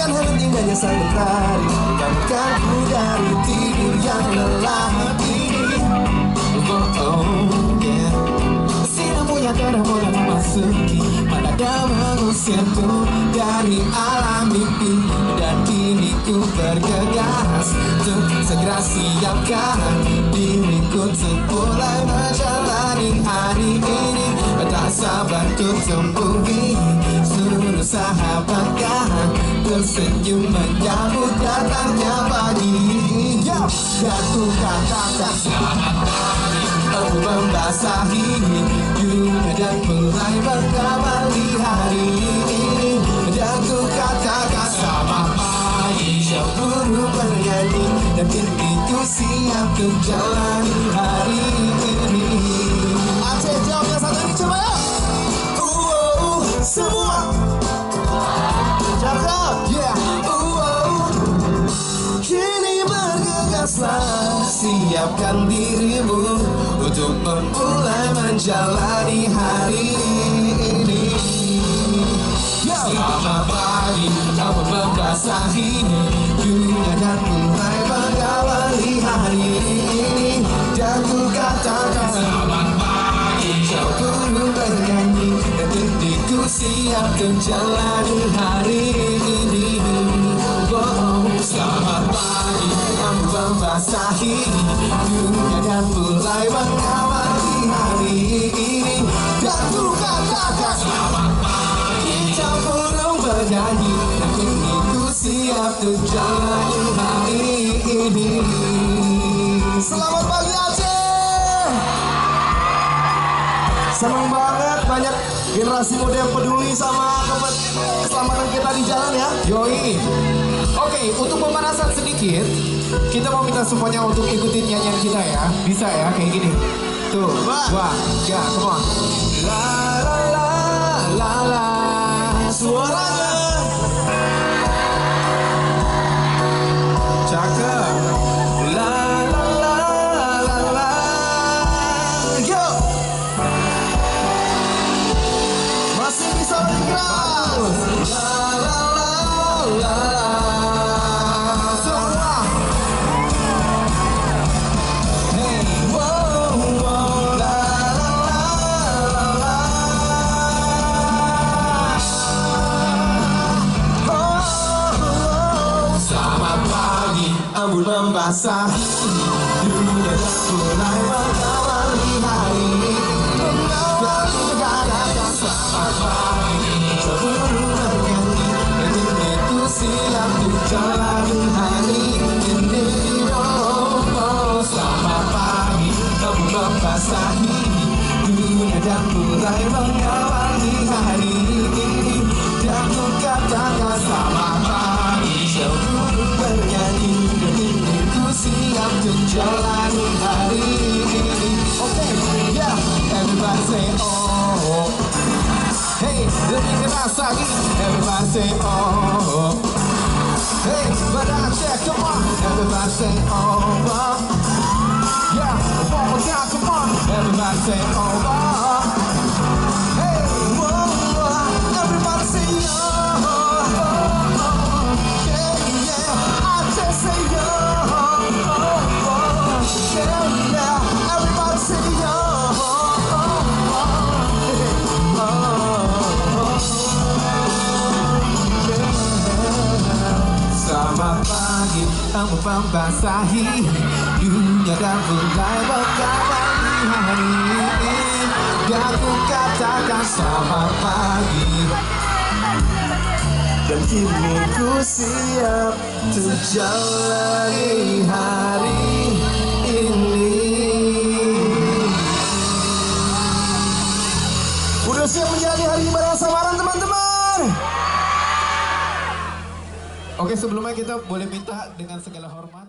Biarkan helm indahnya sang mentari bangunkanku dari tidur yang lelah ini. Oh yeah. Sinar punya darah mulai memasuki mata dan mengusirku dari alam mimpi. Dan kini ku bergegas untuk segera siapkan diriku untuk mulai menjalani hari ini. Tak sabar untuk temui seluruh sahabat kan tersenyum menyambut datangnya pagi. Dan ku katakan selamat pagi, aku membasahi dunia dan mulai mengawali hari ini. Dan ku katakan selamat pagi, syah burung bernyanyi, dan kini ku siap untuk jalani hari ini. Aceh jawab yang satu ini coba ya. Semua cakap, yeah. Kini bergegaslah, siapkan dirimu untuk memulai menjalani hari ini. Selamat pagi, kamu membasahi dunia dan mulai mengawali hari ini. Dan ku katakan selamat pagi, kau burung bernyanyi, dan diriku siap untuk jalani hari ini. Selamat pagi, kamu membasahi dunia dan mulai mengawali hari ini. Dan ku katakan selamat pagi, kau burung bernyanyi, dan kini ku siap untuk jalani hari ini. Selamat pagi Aceh. Senang banget banyak generasi muda yang peduli sama keselamatan kita di jalan ya. Yoi. Oke, untuk pemanasan sedikit, kita mau minta semuanya untuk ikutin nyanyian kita ya. Bisa ya, kayak gini. Tuh, wah, ya, come on. La la la la la, suaranya cakep. La la la la la, yo. Masih bisa bergerak. La la la la la. Ambul membasahi dunia dan mulai mengawali hari ini. Dan ku katakan selamat pagi, sebelum bernyanyi, dan kini ku siap untuk jalani hari ini. Selamat pagi, kamu membasahi dunia dan mulai mengawali hari ini. Dan ku katakan selamat pagi, sebelum bernyanyi, siap untuk jalani hari ini. Oke, yeah, everybody say oh. Hey, lebih keras lagi. Everybody say oh. Hey, badan Aceh, come on. Everybody say oh. Yeah, one more time, come on. Everybody say oh. Hey, whoa, everybody say oh. Yeah, yeah, Aceh say oh. Selamat pagi, kamu membasahi dunia dan mulai mengawali hari ini. Dan ku katakan selamat pagi, dan kini ku siap untuk jalani hari ini. Udah siap menjalani hari ibadah samaran teman-teman? Oke, sebelumnya kita boleh minta dengan segala hormat